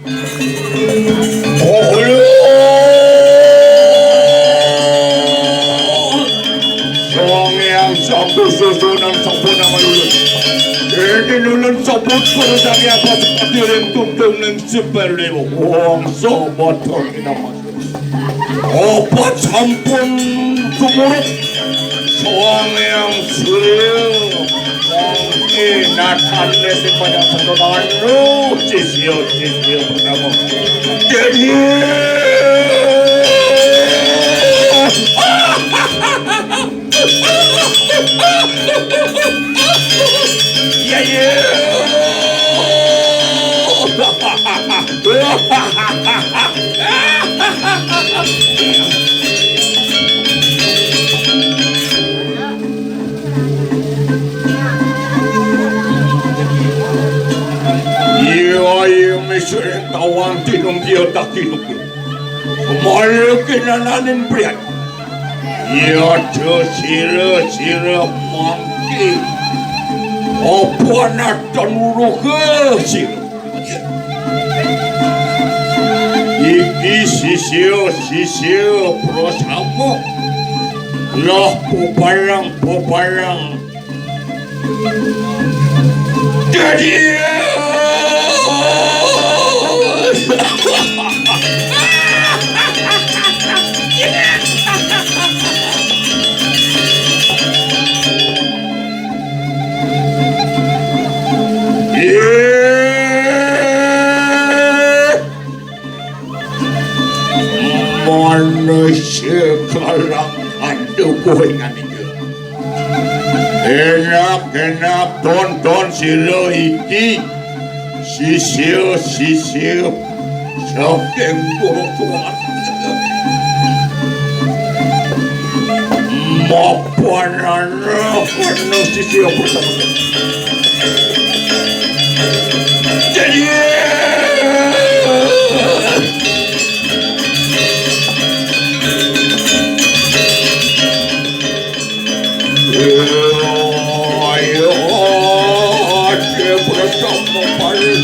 yang sampai susunan sampuna malulun. Ini nulun sabut kurusang apa seperti tung yang seperti wong sobat terkinaman. Obat sampun sumurut. Soang yang suril. Natan desi pada perdomaan cisio pertama. Jadi ya Iya mesureng tawang tinong dia tak tinong dia. Malakin ananin priat. Iya sira mangki. Apa natan uruh ke sira? Iki sisio prosamo. Lah poparang. Jadi manusia kalangan dukungan itu enak tonton silo iki sisio saking kurusuan mapanan penuh sisio bersama jadi ayo dia bersama paling